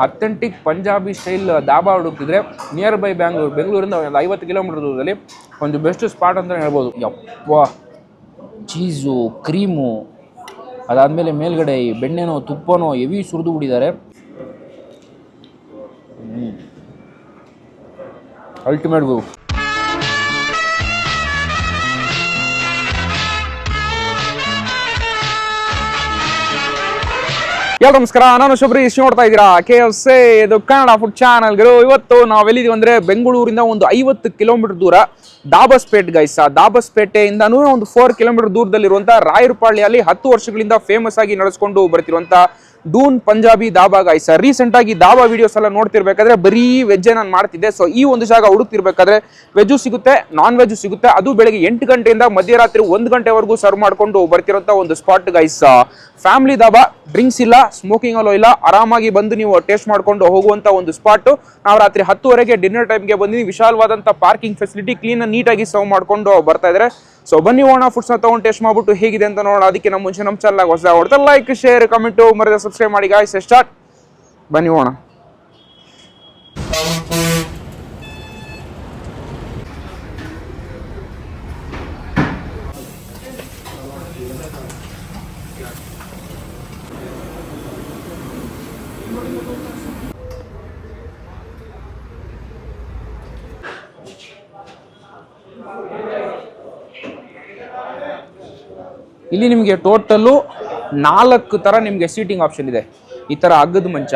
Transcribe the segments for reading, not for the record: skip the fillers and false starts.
Authentic Punjabi style dhaba ಹುಡುಕ್ತಿದ್ರೆ near by ಬೆಂಗಳೂರಿಂದ ಒಂದು 50 ಕಿಲೋಮೀಟರ್ ದೂರದಲ್ಲಿ ಒಂದು ಬೆಸ್ಟ್ ಸ್ಪಾಟ್ ಅಂತ ಹೇಳ್ಬೋದು. ಯಪ್ಪ, ಚೀಸು, ಕ್ರೀಮು, ಅದಾದಮೇಲೆ ಮೇಲ್ಗಡೆ ಬೆಣ್ಣೆನೋ ತುಪ್ಪನೋ ಹೆವಿ ಸುರಿದು ಬಿಟ್ಟಿದ್ದಾರೆ. ಅಲ್ಟಿಮೇಟ್ ಗು. ನಮಸ್ಕಾರ, ನಾನು ಶಬರೀಶ್. ನೋಡ್ತಾ ಇದ್ದೀರಾ KFC, ಇದು ಕನ್ನಡ ಫುಡ್ ಚಾನಲ್ಗಳು. ಇವತ್ತು ನಾವೆಲ್ಲಿದ್ದೀವಿ ಅಂದ್ರೆ ಬೆಂಗಳೂರಿಂದ ಒಂದು 50 ಕಿಲೋಮೀಟರ್ ದೂರ ದಾಬಸ್ಪೇಟ್ ಗೈಸ್. ದಾಬಸ್ಪೇಟೆಯಿಂದನೂ ಒಂದು 4 ಕಿಲೋಮೀಟರ್ ದೂರದಲ್ಲಿರುವಂತಹ ರಾಯರಪಾಳ್ಯಲ್ಲಿ 10 ವರ್ಷಗಳಿಂದ ಫೇಮಸ್ ಆಗಿ ನಡೆಸ್ಕೊಂಡು ಬರ್ತಿರುವಂತ ಡೂನ್ ಪಂಜಾಬಿ ದಾಬಾ ಗೈಸ್. ರೀಸೆಂಟ್ ಆಗಿ ದಾಬಾ ವಿಡಿಯೋಸ್ ಎಲ್ಲ ನೋಡ್ತಿರ್ಬೇಕಾದ್ರೆ ಬರೀ ವೆಜ್ ನಾನು ಮಾಡ್ತಿದ್ದೆ. ಸೊ ಈ ಒಂದು ಜಾಗ ಹುಡುಕ್ತಿರ್ಬೇಕಾದ್ರೆ ವೆಜ್ ಸಿಗುತ್ತೆ, ನಾನ್ ವೆಜ್ ಸಿಗುತ್ತೆ. ಅದು ಬೆಳಗ್ಗೆ 8 ಗಂಟೆಯಿಂದ ಮಧ್ಯರಾತ್ರಿ 1 ಗಂಟೆವರೆಗೂ ಸರ್ವ್ ಮಾಡ್ಕೊಂಡು ಬರ್ತಿರೋಂಥ ಒಂದು spot guys. Family dhaba, drinks ಇಲ್ಲ, ಸ್ಮೋಕಿಂಗ್ ಅಲೋ ಇಲ್ಲ, ಆರಾಮಾಗಿ ಬಂದು ನೀವು ಟೇಸ್ಟ್ ಮಾಡ್ಕೊಂಡು ಹೋಗುವಂತ ಒಂದು ಸ್ಪಾಟ್. ನಾವು ರಾತ್ರಿ 10:30ಗೆ ಡಿನ್ನರ್ ಟೈಮ್ಗೆ ಬಂದಿದ್ದೀವಿ. ವಿಶಾಲವಾದಂಥ ಪಾರ್ಕಿಂಗ್ ಫೆಸಿಲಿಟಿ, ಕ್ಲೀನ್ ನೀಟಾಗಿ ಸರ್ವ್ ಮಾಡ್ಕೊಂಡು ಬರ್ತಾ ಇದ್ದಾರೆ. ಸೊ ಬನ್ನಿ ಹೋಗೋಣ, ಫುಡ್ಸ್ನ ತಗೊಂಡು ಟೇಸ್ಟ್ ಮಾಡ್ಬಿಟ್ಟು ಹೇಗಿದೆ ಅಂತ ನೋಡೋಣ. ಅದಕ್ಕೆ ನಮ್ಮ ಮುಂಚೆ ನಮ್ಮ ಚಾನಲ್ ಹೊಸ ಹೊಡೆದ ಲೈಕ್, ಶೇರ್, ಕಮೆಂಟು ಮರೆದ ಸಬ್ಸ್ಕ್ರೈಬ್ ಮಾಡಿ ಗಾಯ್ಸ್. ಸ್ಟಾರ್ಟ್, ಬನ್ನಿ ಹೋಗೋಣ. ಇಲ್ಲಿ ನಿಮಗೆ ಟೋಟಲ್ಲು 4 ಥರ ನಿಮಗೆ ಸೀಟಿಂಗ್ ಆಪ್ಷನ್ ಇದೆ. ಈ ಥರ ಹಗ್ಗದ ಮಂಚ,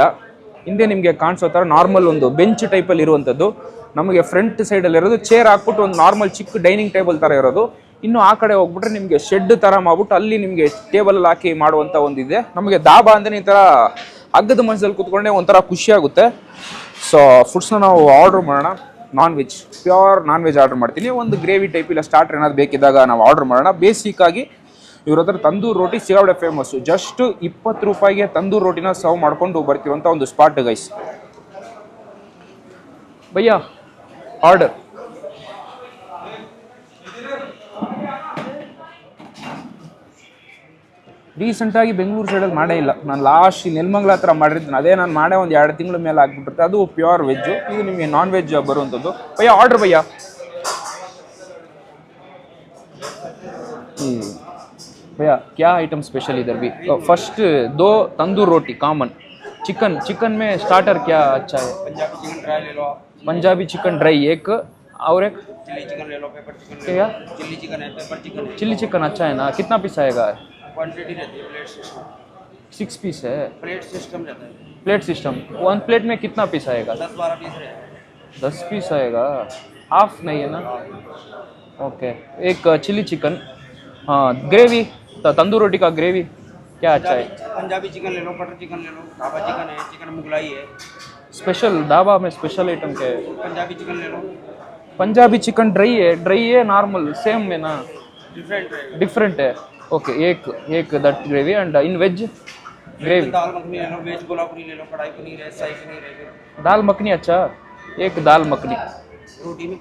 ಹಿಂದೆ ನಿಮಗೆ ಕಾಣಿಸೋ ಥರ ನಾರ್ಮಲ್ ಒಂದು ಬೆಂಚ್ ಟೈಪಲ್ಲಿ ಇರುವಂಥದ್ದು, ನಮಗೆ ಫ್ರಂಟ್ ಸೈಡಲ್ಲಿ ಇರೋದು ಚೇರ್ ಹಾಕ್ಬಿಟ್ಟು ಒಂದು ನಾರ್ಮಲ್ ಚಿಕ್ಕ ಡೈನಿಂಗ್ ಟೇಬಲ್ ಥರ ಇರೋದು. ಇನ್ನು ಆ ಕಡೆ ಹೋಗ್ಬಿಟ್ರೆ ನಿಮಗೆ ಶೆಡ್ ಥರ ಮಾಡ್ಬಿಟ್ಟು ಅಲ್ಲಿ ನಿಮಗೆ ಟೇಬಲಲ್ಲಿ ಹಾಕಿ ಮಾಡುವಂಥ ಒಂದಿದೆ. ನಮಗೆ ದಾಬಾ ಅಂದರೆ ಈ ಥರ ಹಗ್ಗದ ಮಂಚದಲ್ಲಿ ಕೂತ್ಕೊಂಡೆ ಒಂಥರ ಖುಷಿ ಆಗುತ್ತೆ. ಸೊ ಫುಡ್ಸ್ನ ನಾವು ಆರ್ಡ್ರ್ ಮಾಡೋಣ. Non veg, pure non veg order ಮಾಡ್ತೀನಿ. ಒಂದು ಗ್ರೇವಿ ಟೈಪ್ ಇಲ್ಲ ಸ್ಟಾರ್ಟರ್ ಏನಾದ್ರು ಬೇಕಿದ್ದಾಗ ನಾವು ಆರ್ಡ್ರ್ ಮಾಡೋಣ. ಬೇಸಿಕ್ಕಾಗಿ ಇವ್ರ ಹತ್ರ ತಂದೂರು ರೋಟಿ ಸಿಗಾಬಡೆ ಫೇಮಸ್ಸು. ಜಸ್ಟ್ 20 ರೂಪಾಯಿಗೆ ತಂದೂರು ರೋಟಿನ ಸರ್ವ್ ಮಾಡ್ಕೊಂಡು ಬರ್ತಿರುವಂಥ ಒಂದು ಸ್ಪಾಟ್ ಗೈಸ್. ಭಯ್ಯ ಆರ್ಡರ್. ರೀಸೆಂಟಾಗಿ ಬೆಂಗಳೂರು ಸೈಡಲ್ಲಿ ಮಾಡೇ ಇಲ್ಲ. ನಾನು ಲಾಸ್ಟ್ ನೆಲಮಂಗಲ ಹತ್ರ ಮಾಡಿರ್ತೀನಿ. ಅದೇ ನಾನು ಮಾಡೇ ಒಂದು 2 ತಿಂಗಳ ಮೇಲೆ ಆಗ್ಬಿಟ್ಟಿರುತ್ತೆ. ಅದು ಪ್ಯೂರ್ ವೆಜ್ಜು. ಇದು ನಿಮಗೆ ನಾನ್ ವೆಜ್ ಬರುವಂಥದ್ದು. ಭಯ್ಯ ಆರ್ಡ್ರ್ ಭಯ್ಯ. भैया क्या आइटम स्पेशल इधर भी? फर्स्ट 2 तंदूर रोटी कॉमन, चिकन में स्टार्टर क्या अच्छा है? पंजाबी चिकन ड्राई ले लो आप. पंजाबी चिकन ड्राई एक, और एक चिल्ली चिकन ले लो. पेपर चिकन क्या? चिल्ली चिकन है, पेपर चिकन है. चिल्ली चिकन अच्छा है ना? कितना पीस आएगा? क्वांटिटी रहती है, प्लेट सिस्टम. 6 पीस है, प्लेट सिस्टम रहता है. Plate system. 1 प्लेट में कितना पीस आएगा? 10-12 पीस रहेगा. 10 पीस आएगा. हाफ नहीं है ना? ओके. एक चिल्ली चिकन. हाँ, ग्रेवी तंदूर रोटी का ग्रेवी क्या अच्छा है? पंजाबी चिकन ले लो, बटर चिकन ले लो, ढाबा चिकन है, चिकन मुगलाई है. स्पेशल ढाबा में स्पेशल आइटम क्या है? पंजाबी चिकन ले लो. पंजाबी चिकन ड्राई है नॉर्मल सेम में ना? डिफरेंट है. ओके, एक that gravy and in veg gravy. Dal makhani ले लो, वेज कोल्हापुरी ले लो, कढ़ाई पनीर है, शाही पनीर है. दाल मखनी अच्छा, एक दाल मखनी. रोटी में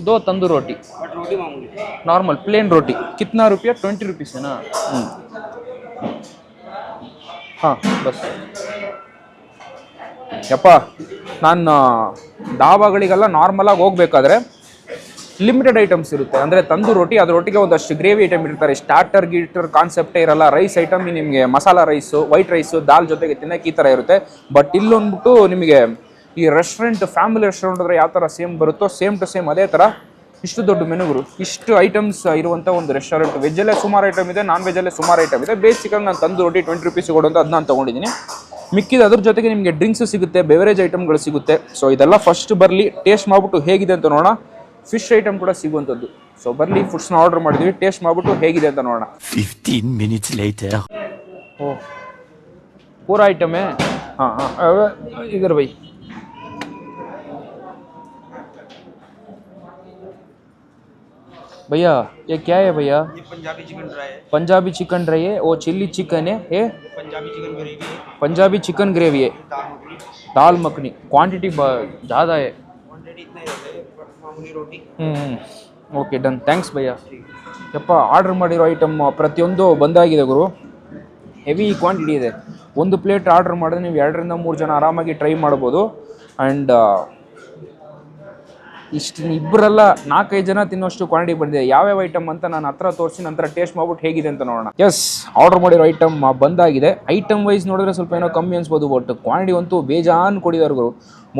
2 तंदूर रोटी. बट रोटी मामूली नॉर्मल प्लेन रोटी. कितना रुपया? 20 रुपीस है ना? हाँ बस. ಯಪ್ಪ, ನಾನು ದಾಬಾಗಳಿಗೆಲ್ಲ ನಾರ್ಮಲಾಗಿ ಹೋಗ್ಬೇಕಾದ್ರೆ ಲಿಮಿಟೆಡ್ ಐಟಮ್ಸ್ ಇರುತ್ತೆ. ಅಂದರೆ ತಂದೂರು ರೋಟಿ, ಅದರೊಟ್ಟಿಗೆ ಒಂದಷ್ಟು ಗ್ರೇವಿ ಐಟಮ್ ಇರ್ತಾರೆ. ಸ್ಟಾರ್ಟರ್ ಗೀಟರ್ ಕಾನ್ಸೆಪ್ಟೇ ಇರಲ್ಲ. ರೈಸ್ ಐಟಮ್ ನಿಮಗೆ ಮಸಾಲಾ ರೈಸು, ವೈಟ್ ರೈಸು, ದಾಲ್ ಜೊತೆಗೆ ತಿನ್ನೋಕೆ ಈ ಥರ ಇರುತ್ತೆ. ಬಟ್ ಇಲ್ಲೊಂದ್ಬಿಟ್ಟು ನಿಮಗೆ ಈ ರೆಸ್ಟೋರೆಂಟ್, ಫ್ಯಾಮಿಲಿ ರೆಸ್ಟೋರೆಂಟ್ ಅಂದರೆ ಯಾವ ಥರ ಸೇಮ್ ಬರುತ್ತೋ ಸೇಮ್ ಟು ಸೇಮ್ ಅದೇ ಥರ ಇಷ್ಟು ದೊಡ್ಡ ಮೆನುಗಳು, ಇಷ್ಟು ಐಟಮ್ಸ್ ಇರುವಂಥ ಒಂದು ರೆಸ್ಟೋರೆಂಟ್. ವೆಜ್ಜಲ್ಲೇ ಸುಮಾರು ಐಟಮ್ ಇದೆ, ನಾನ್ ವೆಜ್ಜಲ್ಲೇ ಸುಮಾರು ಐಟಮ್ ಇದೆ. ಬೇಸಿಕಾಗಿ ನಾನು ತಂದು ರೋಟಿ 20 ರೂಪೀಸ್ ಕೊಡುವಂಥ ಅದನ್ನ ನಾನು ತೊಗೊಂಡಿದ್ದೀನಿ. ಮಿಕ್ಕಿದ ಅದ್ರ ಜೊತೆಗೆ ನಿಮಗೆ ಡ್ರಿಂಕ್ಸ್ ಸಿಗುತ್ತೆ, ಬೆವರೇಜ್ ಐಟಮ್ಗಳು ಸಿಗುತ್ತೆ. ಸೊ ಇದೆಲ್ಲ ಫಸ್ಟ್ ಬರಲಿ, ಟೇಸ್ಟ್ ಮಾಡಿಬಿಟ್ಟು ಹೇಗಿದೆ ಅಂತ ನೋಡೋಣ. ಫಿಶ್ ಐಟಮ್ ಕೂಡ ಸಿಗುವಂಥದ್ದು. ಸೊ ಬರಲಿ, ಫುಡ್ಸ್ನ ಆರ್ಡರ್ ಮಾಡಿದ್ವಿ, ಟೇಸ್ಟ್ ಮಾಡಿಬಿಟ್ಟು ಹೇಗಿದೆ ಅಂತ ನೋಡೋಣ. 15 minutes later. ಓ, ಪೂರಾ ಐಟಮೇ. ಹಾಂ ಇದರ ಬೈ. भैया ये क्या है भैया? ये पंजाबी चिकन ड्राई है. पंजाबी चिकन ड्राई है. वो चिल्ली चिकन है. ये पंजाबी चिकन ग्रेवी है. पंजाबी चिकन ग्रेवी है. दाल मखनी. क्वांटिटी ज़्यादा है. क्वांटिटी इतना ही रहता है, मामूली रोटी. Okay, done. ಥ್ಯಾಂಕ್ಸ್ ಭಯ್ಯ. ಯಪ್ಪ, ಆರ್ಡರ್ ಮಾಡಿರೋ ಐಟಮ್ ಪ್ರತಿಯೊಂದು ಬಂದಾಗಿದೆ ಗುರು. ಹೆವಿ ಕ್ವಾಂಟಿಟಿ ಇದೆ. ಒಂದು ಪ್ಲೇಟ್ ಆರ್ಡರ್ ಮಾಡಿದ್ರೆ ನೀವು 2-3 ಜನ ಆರಾಮಾಗಿ ಟ್ರೈ ಮಾಡ್ಬೋದು. ಆ್ಯಂಡ್ ಇಷ್ಟು ಇಬ್ಬರಲ್ಲ 4-5 ಜನ ತಿನ್ನೋಷ್ಟು ಕ್ವಾಂಟಿಟಿ ಬಂದಿದೆ. ಯಾವ್ಯಾವ ಐಟಮ್ ಅಂತ ನಾನು ಹತ್ರ ತೋರಿಸಿ ನಂತರ ಟೇಸ್ಟ್ ಮಾಡ್ಬಿಟ್ಟು ಹೇಗಿದೆ ಅಂತ ನೋಡೋಣ. ಎಸ್, ಆರ್ಡರ್ ಮಾಡಿರೋ ಐಟಮ್ ಬಂದಾಗಿದೆ. ಐಟಮ್ ವೈಸ್ ನೋಡಿದ್ರೆ ಸ್ವಲ್ಪ ಏನೋ ಕಮ್ಮಿ ಅನ್ಸ್ಬೋದು, ಬಟ್ ಕ್ವಾಂಟಿಟಿ ಅಂತೂ ಬೇಜಾನ್ ಕೊಡಿದವ್ರು.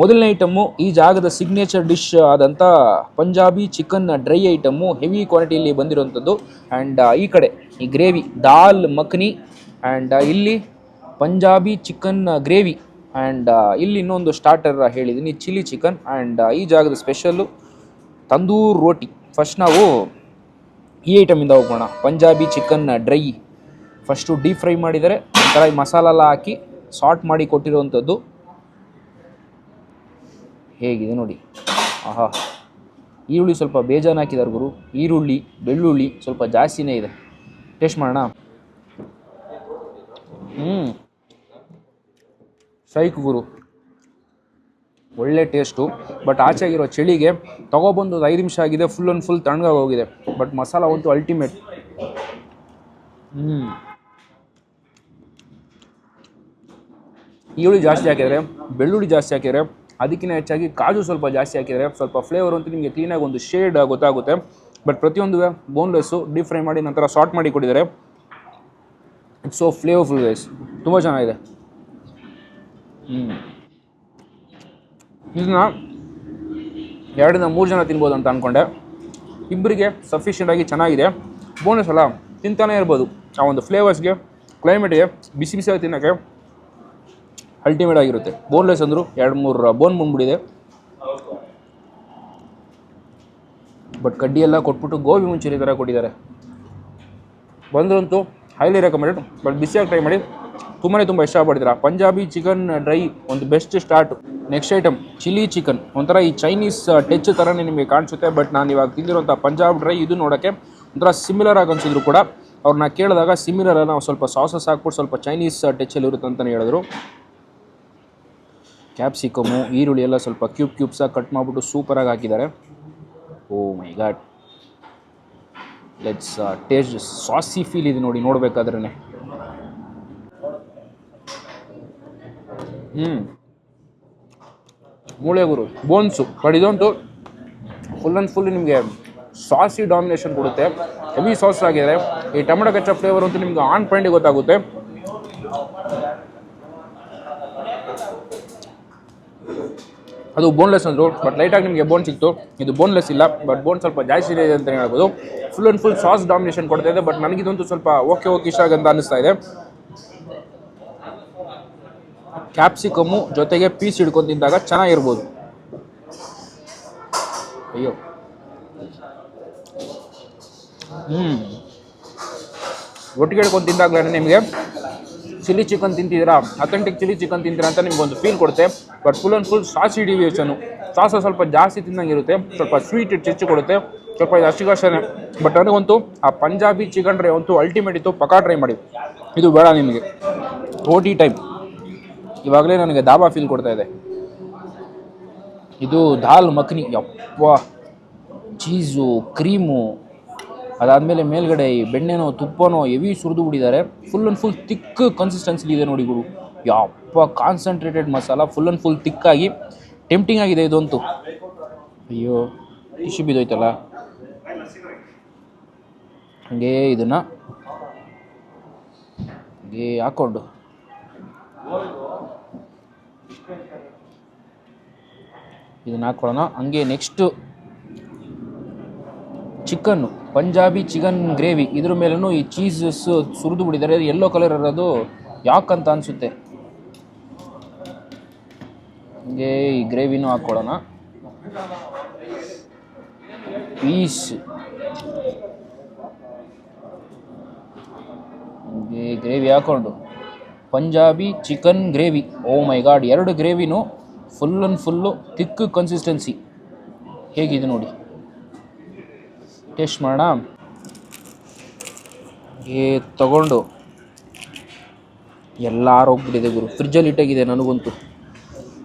ಮೊದಲನೇ ಐಟಮ್ಮು ಈ ಜಾಗದ ಸಿಗ್ನೇಚರ್ ಡಿಶ್ ಆದಂಥ Punjabi chicken dry item heavy ಕ್ವಾಂಟಿಟಿಯಲ್ಲಿ ಬಂದಿರೋಂಥದ್ದು. ಆ್ಯಂಡ್ ಈ ಕಡೆ ಈ ಗ್ರೇವಿ ದಾಲ್ ಮಖನಿ, ಆ್ಯಂಡ್ ಇಲ್ಲಿ ಪಂಜಾಬಿ ಚಿಕನ್ ಗ್ರೇವಿ, ಆ್ಯಂಡ್ ಇಲ್ಲಿ ಇನ್ನೊಂದು ಸ್ಟಾರ್ಟರ್ ಹೇಳಿದ್ದೀನಿ ಚಿಲ್ಲಿ ಚಿಕನ್. ಆ್ಯಂಡ್ ಈ ಜಾಗದ ಸ್ಪೆಷಲ್ಲು ತಂದೂರ್ ರೋಟಿ. ಫಸ್ಟ್ ನಾವು ಈ ಐಟಮಿಂದ ಹೋಗೋಣ. Punjabi chicken dry first deep fry ಮಾಡಿದರೆ ಒಂಥರ ಈ ಮಸಾಲೆಲ್ಲ ಹಾಕಿ ಸಾಲ್ಟ್ ಮಾಡಿ ಕೊಟ್ಟಿರುವಂಥದ್ದು. ಹೇಗಿದೆ ನೋಡಿ, ಆಹಾ. ಈರುಳ್ಳಿ ಸ್ವಲ್ಪ ಬೇಜಾನ್ ಹಾಕಿದ್ದಾರೆ ಗುರು. ಈರುಳ್ಳಿ ಬೆಳ್ಳುಳ್ಳಿ ಸ್ವಲ್ಪ ಜಾಸ್ತಿನೇ ಇದೆ. ಟೇಸ್ಟ್ ಮಾಡೋಣ. ಸೈಕ್ ಗುರು, ಒಳ್ಳೆ ಟೇಸ್ಟು. ಬಟ್ ಆಚೆಗಿರೋ ಚಳಿಗೆ ತೊಗೊಬಂದು 5 ನಿಮಿಷ ಆಗಿದೆ, ಫುಲ್ ಆ್ಯಂಡ್ ಫುಲ್ ತಣ್ಣಗಾಗಿ ಹೋಗಿದೆ. ಬಟ್ ಮಸಾಲ ಅಂತೂ ಅಲ್ಟಿಮೇಟ್. ಈರುಳ್ಳಿ ಜಾಸ್ತಿ ಹಾಕಿದರೆ, ಬೆಳ್ಳುಳ್ಳಿ ಜಾಸ್ತಿ ಹಾಕಿದರೆ, ಅದಕ್ಕಿಂತ ಹೆಚ್ಚಾಗಿ ಕಾಜು ಸ್ವಲ್ಪ ಜಾಸ್ತಿ ಹಾಕಿದರೆ ಸ್ವಲ್ಪ ಫ್ಲೇವರ್ ಅಂತೂ ನಿಮಗೆ ಕ್ಲೀನಾಗಿ ಒಂದು ಶೇಡ್ ಗೊತ್ತಾಗುತ್ತೆ. ಬಟ್ ಪ್ರತಿಯೊಂದು ಬೋನ್ಲೆಸ್ಸು ಡೀಪ್ ಫ್ರೈ ಮಾಡಿ ನಂತರ ಸಾಲ್ಟ್ ಮಾಡಿ ಕೊಟ್ಟಿದ್ದಾರೆ. ಇಟ್ಸ್ ಸೋ ಫ್ಲೇವರ್ಫುಲ್ ಗೈಸ್, ತುಂಬ ಚೆನ್ನಾಗಿದೆ. ಇದನ್ನ 2-3 ಜನ ತಿನ್ಬೋದು ಅಂತ ಅಂದ್ಕೊಂಡೆ. ಇಬ್ಬರಿಗೆ ಸಫಿಷಿಯೆಂಟಾಗಿ ಚೆನ್ನಾಗಿದೆ. ಬೋನಸ್ ಅಲ್ಲ, ತಿಂತಾನೇ ಇರ್ಬೋದು. ಆ ಒಂದು ಫ್ಲೇವರ್ಸ್ಗೆ, ಕ್ಲೈಮೇಟ್ಗೆ, ಬಿಸಿ ಬಿಸಿಯಾಗಿ ತಿನ್ನೋಕ್ಕೆ ಅಲ್ಟಿಮೇಟ್ ಆಗಿರುತ್ತೆ. ಬೋನ್ಲೆಸ್ ಅಂದರು 2-3 ಬೋನ್ ಬಂದ್ಬಿಟ್ಟಿದೆ. ಬಟ್ ಕಡ್ಡಿ ಎಲ್ಲ ಕೊಟ್ಬಿಟ್ಟು ಗೋಬಿ ಮುಂಚೂರಿ ಥರ ಕೊಟ್ಟಿದ್ದಾರೆ. ಬಂದ್ರಂತೂ ಹೈಲಿ ರೆಕಮೆಂಡೆಡ್. ಬಟ್ ಬಿಸಿಯಾಗಿ ಟ್ರೈ ಮಾಡಿ, ತುಂಬ ಇಷ್ಟಪಡ್ತೀರಾ. ಪಂಜಾಬಿ ಚಿಕನ್ ಡ್ರೈ ಒಂದು best start. Next item chilli chicken. ಒಂಥರ ಈ ಚೈನೀಸ್ ಟಚ್ ಥರನೇ ನಿಮಗೆ ಕಾಣಿಸುತ್ತೆ. ಬಟ್ ನಾನು ಇವಾಗ ತಿಂದಿರೋಂಥ ಪಂಜಾಬ್ ಡ್ರೈ ಇದು ನೋಡೋಕ್ಕೆ ಒಂಥರ ಸಿಮಿಲರ್ ಆಗಿ ಅನಿಸಿದ್ರು ಕೂಡ ಅವ್ರನ್ನ ಕೇಳಿದಾಗ ಸಿಮಿಲರ್ ಅಲ್ಲ, ನಾವು ಸ್ವಲ್ಪ ಸಾಸಸ್ ಹಾಕ್ಬಿಟ್ಟು ಸ್ವಲ್ಪ ಚೈನೀಸ್ ಟಚಲ್ಲಿ ಇರುತ್ತೆ ಅಂತಲೇ ಹೇಳಿದ್ರು. ಕ್ಯಾಪ್ಸಿಕಮು ಈರುಳ್ಳಿ ಎಲ್ಲ ಸ್ವಲ್ಪ ಕ್ಯೂಬ್ಸಾಗಿ ಕಟ್ ಮಾಡಿಬಿಟ್ಟು ಸೂಪರಾಗಿ ಹಾಕಿದ್ದಾರೆ. ಓ my god, let's taste. ಸಾಸಿ feel ಇದೆ ನೋಡಿ ನೋಡಬೇಕಾದ್ರೇ. ಮೂಳೆ ಗುರು ಬೋನ್ಸು. ಬಟ್ ಇದಂತೂ ಫುಲ್ ಆ್ಯಂಡ್ ಫುಲ್ ನಿಮಗೆ ಸಾಸಿ ಡಾಮಿನೇಷನ್ ಕೊಡುತ್ತೆ. ಹೆವಿ ಸಾಸ್ ಆಗಿದೆ. ಈ ಟೊಮೆಟೊ ಕೆಚಪ್ ಫ್ಲೇವರ್ ಅಂತೂ ನಿಮ್ಗೆ ಆನ್ ಪಾಯಿಂಟಿಗೆ ಗೊತ್ತಾಗುತ್ತೆ. ಅದು ಬೋನ್ಲೆಸ್ ಅಂದರು, ಬಟ್ ಲೈಟಾಗಿ ನಿಮಗೆ ಬೋನ್ ಸಿಕ್ತು. ಇದು ಬೋನ್ಲೆಸ್ ಇಲ್ಲ, ಬಟ್ ಬೋನ್ ಸ್ವಲ್ಪ ಜಾಸ್ತಿ ಇದೆ ಅಂತ ಹೇಳ್ಬೋದು. Full and full sauce domination ಕೊಡ್ತಾ ಇದೆ. ಬಟ್ ನನಗಿದಂತೂ ಸ್ವಲ್ಪ ಓಕೆ ಇಷ್ಟ ಅಂತ ಅನ್ನಿಸ್ತಾ ಇದೆ. ಕ್ಯಾಪ್ಸಿಕಮ್ಮು ಜೊತೆಗೆ ಪೀಸ್ ಹಿಡ್ಕೊಂಡು ತಿಂದಾಗ ಚೆನ್ನಾಗಿರ್ಬೋದು. ಅಯ್ಯೋ, ಒಟ್ಟಿಗೆ ಹಿಡ್ಕೊಂಡು ತಿಂದಾಗಲೇ ನಿಮಗೆ ಚಿಲ್ಲಿ ಚಿಕನ್ ತಿಂತಿದ್ದೀರಾ, ಅಥೆಂಟಿಕ್ ಚಿಲ್ಲಿ ಚಿಕನ್ ತಿಂತೀರಾ ಅಂತ ನಿಮ್ಗೊಂದು ಫೀಲ್ ಕೊಡುತ್ತೆ. But full and full saucy deviation. ಸಾಸ ಸ್ವಲ್ಪ ಜಾಸ್ತಿ ತಿಂದಂಗೆ ಇರುತ್ತೆ, ಸ್ವಲ್ಪ ಸ್ವೀಟ್ ಹೆಚ್ಚು ಕೊಡುತ್ತೆ, ಸ್ವಲ್ಪ ಇದು ಅಷ್ಟಿಗಷ್ಟೇ. ಬಟ್ ನನಗಂತೂ ಆ ಪಂಜಾಬಿ ಚಿಕನ್ ಡ್ರೈ ಅಂತೂ ಅಲ್ಟಿಮೇಟ್ ಇತ್ತು. ಪಕ್ಕಾ ಟ್ರೈ ಮಾಡಿ. ಇದು ಬೇಡ ನಿಮಗೆ ರೋಟಿ ಟೈಮ್. ಇವಾಗಲೇ ನನಗೆ ದಾಬಾ ಫೀಲ್ ಕೊಡ್ತಾ ಇದೆ. ಇದು ದಾಲ್ ಮಖನಿ. ಯಪ್ಪ, ಚೀಸು ಕ್ರೀಮು, ಅದಾದಮೇಲೆ ಮೇಲ್ಗಡೆ ಈ ಬೆಣ್ಣೆನೋ ತುಪ್ಪನೋ ಹೆವಿ ಸುರಿದು ಬಿಟ್ಟಿದ್ದಾರೆ. Full and full thick consistency ಇದೆ ನೋಡಿ ಗುರು. ಯಪ್ಪ, concentrated masala, full and full ತಿಕ್ಕಾಗಿ ಟೆಂಪ್ಟಿಂಗ್ ಆಗಿದೆ ಇದಂತೂ. ಅಯ್ಯೋ, ಟಿಶ್ಯೂ ಬಿದ್ದೋಯ್ತಲ್ಲ. ಹಾಗೇ ಇದನ್ನು ಹಾಗೇ ಹಾಕ್ಕೊಂಡು ಇದನ್ನು ಹಾಕ್ಕೊಳ್ಳೋಣ. ಹಂಗೆ next chicken, Punjabi chicken gravy. ಇದ್ರ ಮೇಲೂ ಈ ಚೀಸಸ್ ಸುರಿದು ಬಿಟ್ಟಿದ್ದಾರೆ. ಯೆಲ್ಲೋ ಕಲರ್ ಇರೋದು ಯಾಕಂತ ಅನಿಸುತ್ತೆ. ಹಂಗೆ ಈ ಗ್ರೇವಿನೂ ಹಾಕ್ಕೊಳ್ಳೋಣ. ಪೀಸ್ ಹಂಗೆ ಗ್ರೇವಿ ಹಾಕ್ಕೊಂಡು Punjabi chicken gravy. Oh my god, 2 ಗ್ರೇವಿನೂ full and full thick consistency. ಹೇಗಿದೆ ನೋಡಿ, ಟೇಸ್ಟ್ ಮಾಡೋಣ. ತಗೊಂಡು ಎಲ್ಲ ಆರೋಗ್ಬಿಟ್ಟಿದೆ ಗುರು. ಫ್ರಿಜ್ಜಲ್ಲಿ ಇಟ್ಟಾಗಿದೆ ನನಗಂತೂ.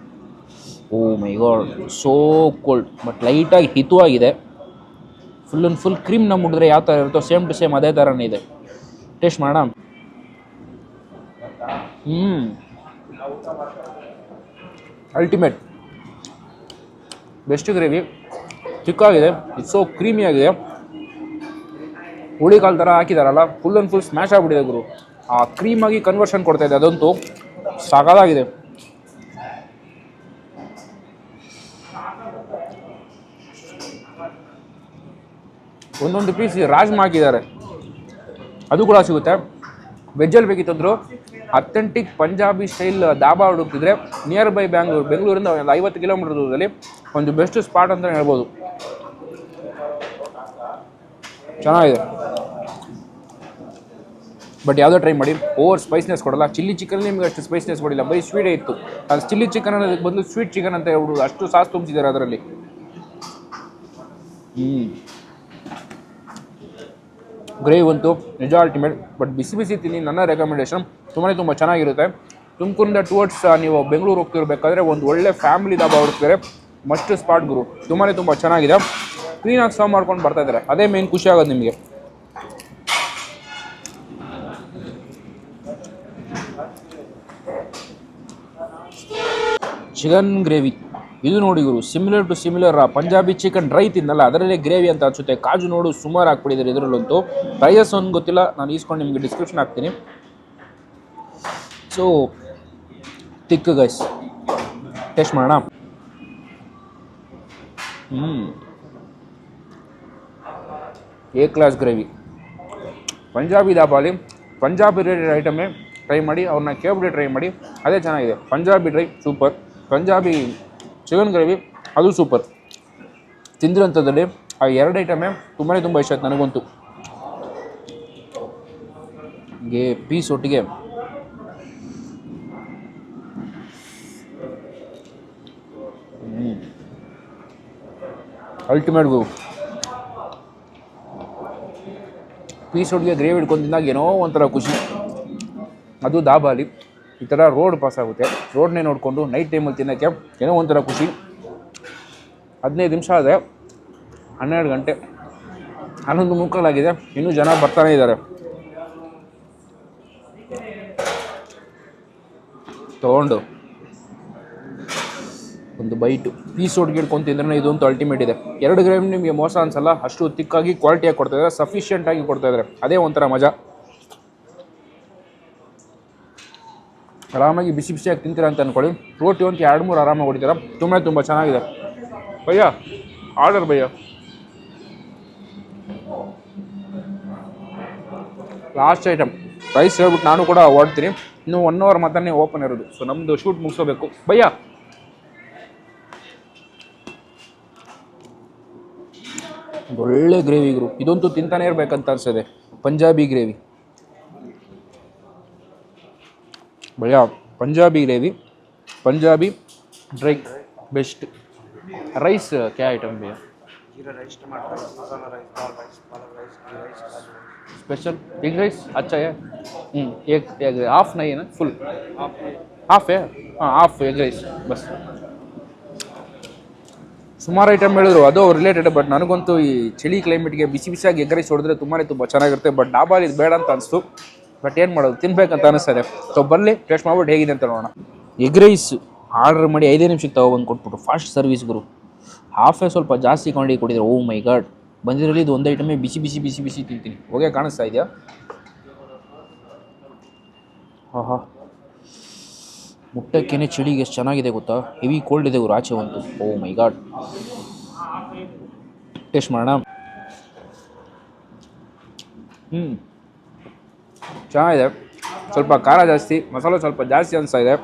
ಓ my god, so cold but ಲೈಟಾಗಿ ಹಿತವಾಗಿದೆ. ಫುಲ್ ಆ್ಯಂಡ್ ಫುಲ್ ಕ್ರೀಮ್ನ ಮುಟ್ಟಿದ್ರೆ ಯಾವ ಥರ ಇರುತ್ತೋ ಸೇಮ್ ಟು ಸೇಮ್ ಅದೇ ಥರನೇ ಇದೆ. ಟೇಸ್ಟ್ ಮಾಡೋಣ. ಅಲ್ಟಿಮೇಟ್ ಬೆಸ್ಟ್ ಗ್ರೇವಿ, ಚಿಕ್ಕಾಗಿದೆ, ಇಟ್ಸ್ ಸೋ ಕ್ರೀಮಿ ಆಗಿದೆ. ಹುಳಿ ಕಾಳು ಥರ ಹಾಕಿದಾರಲ್ಲ, ಫುಲ್ ಆ್ಯಂಡ್ ಫುಲ್ ಸ್ಮ್ಯಾಶ್ ಆಗಿಬಿಟ್ಟಿದೆ ಗುರು. ಆ ಕ್ರೀಮಾಗಿ ಕನ್ವರ್ಷನ್ ಕೊಡ್ತಾ ಇದೆ, ಅದಂತೂ ಸಾಕಾಗಿದೆ. ಒಂದೊಂದು ಪೀಸ್ ರಾಜ್ಮಾ ಹಾಕಿದ್ದಾರೆ, ಅದು ಕೂಡ ಸಿಗುತ್ತೆ. ವೆಜ್ಜಲ್ಲಿ ಬೇಕಿತ್ತಂದ್ರು ಅಥೆಂಟಿಕ್ ಪಂಜಾಬಿ ಸ್ಟೈಲ್ ದಾಬಾ ಹುಡುಕ್ತಿದ್ರೆ ನಿಯರ್ ಬೈ ಬೆಂಗಳೂರಿಂದ ಒಂದು 50 ಕಿಲೋಮೀಟರ್ ದೂರದಲ್ಲಿ ಒಂದು ಬೆಸ್ಟ್ ಸ್ಪಾಟ್ ಅಂತ ಹೇಳ್ಬೋದು. ಚೆನ್ನಾಗಿದೆ, ಬಟ್ ಯಾವುದೋ ಟ್ರೈ ಮಾಡಿ. ಓವರ್ ಸ್ಪೈಸ್ನೆಸ್ ಕೊಡಲ್ಲ. ಚಿಲ್ಲಿ ಚಿಕನ್ ನಿಮ್ಗೆ ಅಷ್ಟು ಸ್ಪೈಸ್ನೆಸ್ ಕೊಡಿಲ್ಲ, ಬರೀ ಸ್ವೀಟೇ ಇತ್ತು. ಅದು ಚಿಲ್ಲಿ ಚಿಕನ್ ಅನ್ನೋದಕ್ಕೆ ಬದಲು ಸ್ವೀಟ್ ಚಿಕನ್ ಅಂತ ಹೇಳ್ಬಿಡು, ಅಷ್ಟು ಸಾಸ್ ತುಂಬಿಸಿದ್ದಾರೆ ಅದರಲ್ಲಿ. ಗ್ರೇವಿ ಅಂತೂ ನಿಜ ಅಲ್ಟಿಮೇಟ್. ಬಟ್ ಬಿಸಿ ಬಿಸಿ ತಿನ್ನಿ, ನನ್ನ ರೆಕಮೆಂಡೇಶನ್. ತುಂಬ ಚೆನ್ನಾಗಿರುತ್ತೆ. ತುಮಕೂರಿಂದ ಟುವರ್ಡ್ಸ್ ನೀವು ಬೆಂಗಳೂರು ಹೋಗ್ತಿರ್ಬೇಕಾದ್ರೆ ಒಂದು ಒಳ್ಳೆ ಫ್ಯಾಮಿಲಿ ದಾಬಾ ಹುಡುಕ್ತಾರೆ, ಮಸ್ಟ್ ಸ್ಪಾಟ್ ಗುರು. ತುಂಬ ಚೆನ್ನಾಗಿದೆ. ಕ್ಲೀನಾಗಿ ಸರ್ವ್ ಮಾಡ್ಕೊಂಡು ಬರ್ತಾ ಇದ್ದಾರೆ, ಅದೇ ಮೇನ್ ಖುಷಿ ಆಗೋದು ನಿಮಗೆ. ಚಿಕನ್ ಗ್ರೇವಿ ಇದು ನೋಡಿ ಗುರು, ಸಿಮಿಲರ್ ಪಂಜಾಬಿ ಚಿಕನ್ ಡ್ರೈ ತಿನ್ನಲ್ಲ, ಅದರಲ್ಲೇ ಗ್ರೇವಿ ಅಂತ ಅನ್ಸುತ್ತೆ. ಕಾಜು ನೋಡು ಸುಮಾರು ಹಾಕ್ಬಿಟ್ಟಿದ್ದಾರೆ ಇದರಲ್ಲಂತೂ. ಪ್ರೈಸಸ್ ಒಂದು ಗೊತ್ತಿಲ್ಲ, ನಾನು ಈಸ್ಕೊಂಡು ನಿಮಗೆ ಡಿಸ್ಕ್ರಿಪ್ಷನ್ ಹಾಕ್ತೀನಿ. ಸೊ ತಿಕ್ ಗೈಸ್, ಟೇಸ್ಟ್ ಮಾಡೋಣ. A class gravy. ಪಂಜಾಬಿ ದಾಬಾಲಿ ಪಂಜಾಬಿ ರಿಲೇಟೆಡ್ ಐಟಮೇ ಟ್ರೈ ಮಾಡಿ, ಅವ್ರನ್ನ ಕೇಳ್ಬಿಟ್ಟು ಟ್ರೈ ಮಾಡಿ, ಅದೇ ಚೆನ್ನಾಗಿದೆ. Punjabi dry super, Punjabi chicken gravy ಅದು ಸೂಪರ್. ತಿಂದಿರೋಂಥದ್ದಲ್ಲಿ ಆ ಎರಡು ಐಟಮೇ ತುಂಬ ಇಷ್ಟ ಆಯ್ತು ನನಗಂತೂ. ಹೀಗೆ ಪೀಸ್ ಒಟ್ಟಿಗೆ ಅಲ್ಟಿಮೇಟ್ ಗೋ. ಪೀಸ್ ಒಟ್ಟಿಗೆ ಗ್ರೇವಿ ಹಿಡ್ಕೊಂಡು ತಿಂದಾಗ ಏನೋ ಒಂಥರ ಖುಷಿ. ಅದು ದಾಬಾಲಿ ಈ ಥರ ರೋಡ್ ಪಾಸ್ ಆಗುತ್ತೆ, ರೋಡ್ನೇ ನೋಡಿಕೊಂಡು ನೈಟ್ ಟೈಮಲ್ಲಿ ತಿನ್ನೋಕ್ಕೆ ಏನೋ ಒಂಥರ ಖುಷಿ. 15 ನಿಮಿಷ ಆದರೆ 12 ಗಂಟೆ 11:45 ಆಗಿದೆ, ಇನ್ನೂ ಜನ ಬರ್ತಾನೆ ಇದ್ದಾರೆ. ತೊಗೊಂಡು ಒಂದು ಬೈಟು ಪೀಸ್ ಒಟ್ಟಿಗೆ ಹಿಡ್ಕೊಂಡು ತಿಂದ್ರೆ ಇದಂತೂ ಅಲ್ಟಿಮೇಟ್ ಇದೆ. 2 ಗ್ರಾಮ್ ನಿಮಗೆ ಮೋಸ ಅನ್ಸಲ್ಲ, ಅಷ್ಟು ತಿಕ್ಕಾಗಿ ಕ್ವಾಲಿಟಿಯಾಗಿ ಕೊಡ್ತಾಯಿದ್ದಾರೆ, ಸಫಿಷಿಯೆಂಟಾಗಿ ಕೊಡ್ತಾಯಿದ್ದಾರೆ, ಅದೇ ಒಂಥರ ಮಜಾ. ಆರಾಮಾಗಿ ಬಿಸಿ ಬಿಸಿಯಾಗಿ ತಿಂತೀರ ಅಂತ ಅಂದ್ಕೊಳ್ಳಿ. ರೋಟಿ ಒಂದು 2-3 ಆರಾಮಾಗಿ ಹೊಡಿತೀರ. ತುಂಬ ಚೆನ್ನಾಗಿದೆ. ಭಯ್ಯ ಆರ್ಡರ್ ಭಯ್ಯ. ಲಾಸ್ಟ್ ಐಟಮ್ ರೈಸ್ ಹೇಳ್ಬಿಟ್ಟು ನಾನು ಕೂಡ ಓಡ್ತೀನಿ. ಇನ್ನು 1 ಅವರ್ ಮಾತ್ರ ಓಪನ್ ಇರೋದು, ಸೊ ನಮ್ಮದು ಶೂಟ್ ಮುಗಿಸೋಬೇಕು. ಭಯ್ಯ ಒಳ್ಳೆ ಗ್ರೇವಿ ಗುರು, ಇದಂತೂ ತಿಂತಾನೆ ಇರಬೇಕಂತ ಅನ್ಸದೆ. ಪಂಜಾಬಿ ಗ್ರೇವಿ ಭಯ್ಯ, Punjabi gravy, Punjabi dry best. Rice ಕ್ಯಾ ಐಟಮ್ ಭಯ್ಯ? जीरा राइस, टमाटर राइस, मसाला राइस, दाल राइस, पालक राइस, घी राइस, काजू राइस। स्पेशल एग राइस अच्छा है। एक हाफ नहीं है ना, फुल हाफ है। हाँ हाफ एग राइस बस. ಸುಮಾರು ಐಟಮ್ ಹೇಳಿದ್ರು, ಅದು ರಿಲೇಟೆಡ್. ಬಟ್ ನನಗಂತೂ ಈ ಚಳಿ ಕ್ಲೈಮೇಟ್ಗೆ ಬಿಸಿ ಬಿಸಿಯಾಗಿ ಎಗ್ ರೈಸ್ ಹೊಡೆದ್ರೆ ತುಂಬ ಚೆನ್ನಾಗಿರುತ್ತೆ. ಬಟ್ ಡಾಬಾಲಿ ಇದು ಬೇಡ ಅಂತ ಅನಿಸ್ತು. ಬಟ್ ಏನು ಮಾಡೋದು, ತಿನ್ಬೇಕಂತ ಅನಿಸ್ತದೆ. ಸೊ ಬರಲಿ ಟೇಸ್ಟ್ ಮಾಡ್ಬಿಟ್ಟು ಹೇಗಿದೆ ಅಂತ ನೋಡೋಣ. ಎಗ್ ರೈಸ್ ಆರ್ಡರ್ ಮಾಡಿ 5 ನಿಮಿಷಕ್ಕೆ ತಗೊಬಂದು ಕೊಟ್ಬಿಟ್ಟು ಫಾಸ್ಟ್ ಸರ್ವಿಸ್ ಗುರು. ಹಾಫೇ ಸ್ವಲ್ಪ ಜಾಸ್ತಿ ಕ್ವಾಂಟಿಟಿ ಕೊಟ್ಟಿದ್ದಾರೆ. ಓ ಮೈ ಗಾಡ್, ಬಂದಿರಲಿ ಇದು ಒಂದು ಐಟಮೇ ಬಿಸಿ ಬಿಸಿ ಬಿಸಿ ಬಿಸಿ ತಿಂತೀನಿ. ಹೋಗೇ ಕಾಣಿಸ್ತಾ ಇದೆಯಾ? ಆಹಾ, ಮುಟ್ಟಕ್ಕೇನೆ ಚಳಿಗೆ ಎಷ್ಟು ಚೆನ್ನಾಗಿದೆ ಗೊತ್ತಾ. ಹೆವಿ ಕೋಲ್ಡ್ ಇದೆ ಗುರು ಆಚೆ ಒಂದು. ಓ ಮೈ ಗಾಡ್, ಟೇಸ್ಟ್ ಮಾಡೋಣ. ಚೆನ್ನಾಗಿದೆ. ಸ್ವಲ್ಪ ಖಾರ ಜಾಸ್ತಿ, ಮಸಾಲೆ ಸ್ವಲ್ಪ ಜಾಸ್ತಿ ಅನಿಸ್ತಾ ಇದೆ.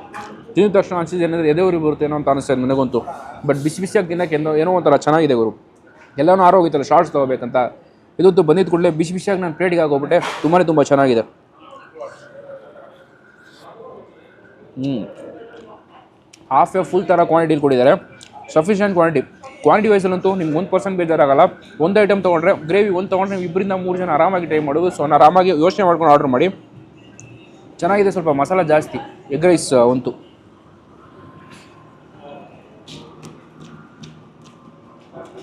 ತಿಂದ ತಕ್ಷಣ ಅನಿಸಿದೆ ಏನಂದರೆ ಎದೆ ಉರಿ ಬರುತ್ತೇನೋ ಅಂತ ಅನಿಸ್ತಾ ಇದೆ ನನಗಂತೂ. ಬಟ್ ಬಿಸಿ ಬಿಸಿಯಾಗಿ ತಿನ್ನೋಕ್ಕೆ ಏನೋ ಒಂಥರ ಚೆನ್ನಾಗಿದೆ ಗುರು. ಎಲ್ಲನೂ ಆರೋಗಿತ್ತಲ್ಲ ಶಾರ್ಟ್ಸ್ ತೊಗೋಬೇಕಂತ. ಇದಂತೂ ಬಂದಿದ್ದ ಕೂಡಲೇ ಬಿಸಿ ಬಿಸಿಯಾಗಿ ನಾನು ಪ್ಲೇಟಿಗೆ ಹಾಕೋಗ್ಬಿಟ್ಟೆ. ತುಂಬ ಚೆನ್ನಾಗಿದೆ. ಹಾಫ್ ಫುಲ್ ಥರ ಕ್ವಾಂಟಿಟಿಲಿ ಕೊಟ್ಟಿದ್ದಾರೆ. ಸಫಿಷಿಯೆಂಟ್ ಕ್ವಾಂಟಿಟಿ ವೈಸಲ್ಲಂತೂ ನಿಮ್ಗೆ 1% ಬೇಜಾರಾಗಲ್ಲ. ಒಂದು ಐಟಮ್ ತೊಗೊಂಡ್ರೆ, ಗ್ರೇವಿ ಒಂದು ತೊಗೊಂಡ್ರೆ ನೀವು 2-3 ಜನ ಆರಾಮಾಗಿ ಟ್ರೈ ಮಾಡೋದು. ಸೊ ನಾನು ಆರಾಮಾಗಿ ಯೋಚನೆ ಮಾಡ್ಕೊಂಡು ಆರ್ಡರ್ ಮಾಡಿ. ಚೆನ್ನಾಗಿದೆ. ಸ್ವಲ್ಪ ಮಸಾಲ ಜಾಸ್ತಿ ಎಗ್ ರೈಸ್ ಅಂತೂ.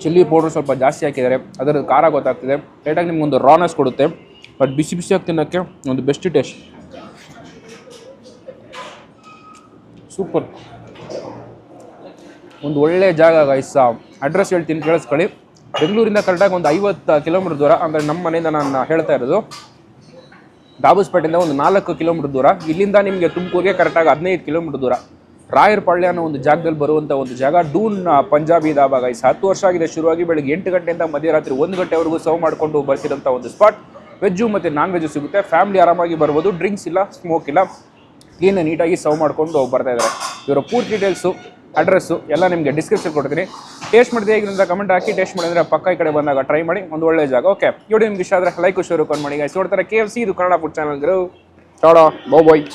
ಚಿಲ್ಲಿ ಪೌಡ್ರ್ ಸ್ವಲ್ಪ ಜಾಸ್ತಿ ಹಾಕಿದ್ದಾರೆ, ಅದರ ಖಾರ ಗೊತ್ತಾಗ್ತಿದೆ. ಲೈಟಾಗಿ ನಿಮ್ಗೊಂದು ರಾನೆಸ್ ಕೊಡುತ್ತೆ. ಬಟ್ ಬಿಸಿ ಬಿಸಿಯಾಗಿ ತಿನ್ನೋಕ್ಕೆ ಒಂದು ಬೆಸ್ಟ್ ಟೇಸ್ಟ್. ಸೂಪರ್. ಒಂದು ಒಳ್ಳೆ ಜಾಗ ಗೈಸ್. ಅಡ್ರೆಸ್ ಹೇಳ್ತೀನಿ ಕೇಳಿಸ್ಕೊಳ್ಳಿ. ಬೆಂಗಳೂರಿಂದ ಕರೆಕ್ಟಾಗಿ ಒಂದು 50 ಕಿಲೋಮೀಟರ್ ದೂರ, ಅಂದರೆ ನಮ್ಮ ಮನೆಯಿಂದ ನಾನು ಹೇಳ್ತಾ ಇರೋದು. ದಾಬಸ್ಪೇಟೆಯಿಂದ ಒಂದು 4 ಕಿಲೋಮೀಟರ್ ದೂರ. ಇಲ್ಲಿಂದ ನಿಮಗೆ ತುಮಕೂರಿಗೆ ಕರೆಕ್ಟಾಗಿ 15 ಕಿಲೋಮೀಟರ್ ದೂರ. ರಾಯರಪಾಳ್ಯ ಅನ್ನೋ ಒಂದು ಜಾಗದಲ್ಲಿ ಬರುವಂಥ ಒಂದು ಜಾಗ ಡೂನ್ ಪಂಜಾಬಿ ದಾಬಾ ಗೈಸ್. 10 ವರ್ಷ ಆಗಿದೆ ಶುರುವಾಗಿ. ಬೆಳಗ್ಗೆ 8 ಗಂಟೆಯಿಂದ ಮಧ್ಯರಾತ್ರಿ 1 ಗಂಟೆವರೆಗೂ ಸರ್ವ್ ಮಾಡಿಕೊಂಡು ಬರ್ತಿರೋಂಥ ಒಂದು ಸ್ಪಾಟ್. ವೆಜ್ಜು ಮತ್ತು ನಾನ್ ವೆಜ್ಜು ಸಿಗುತ್ತೆ. ಫ್ಯಾಮಿಲಿ ಆರಾಮಾಗಿ ಬರ್ಬೋದು. ಡ್ರಿಂಕ್ಸ್ ಇಲ್ಲ, ಸ್ಮೋಕ್ ಇಲ್ಲ, ಕ್ಲೀನ್ ನೀಟಾಗಿ ಸರ್ವ್ ಮಾಡ್ಕೊಂಡು ಬರ್ತಾ ಇದ್ದಾರೆ. ಇವರ ಪೂರ್ತಿ ಡೀಟೇಲ್ಸು, ಅಡ್ರೆಸ್ಸು ಎಲ್ಲ ನಿಮಗೆ ಡಿಸ್ಕ್ರಿಪ್ಷನ್ ಕೊಡ್ತೀನಿ. ಟೇಸ್ಟ್ ಮಾಡಿದ್ರೆ ಹೇಗಿರೋಂಥ ಕಮೆಂಟ್ ಹಾಕಿ. ಟೇಸ್ಟ್ ಮಾಡಿದ್ರೆ ಪಕ್ಕ ಈ ಕಡೆ ಬಂದಾಗ ಟ್ರೈ ಮಾಡಿ. ಒಂದು ಒಳ್ಳೆ ಜಾಗ. ಓಕೆ, ವಿಡಿಯೋ ನಿಮ್ಗೆ ಇಷ್ಟ ಆದರೆ ಲೈಕ್ ಶೇರ್ ಮಾಡಿ ಗೈಸ್. ನೋಡ್ತಾರೆ KFC, ಇದು ಕನ್ನಡ ಫುಡ್ ಚಾನಲ್. ಟಾಡಾ, ಬಾಯ್.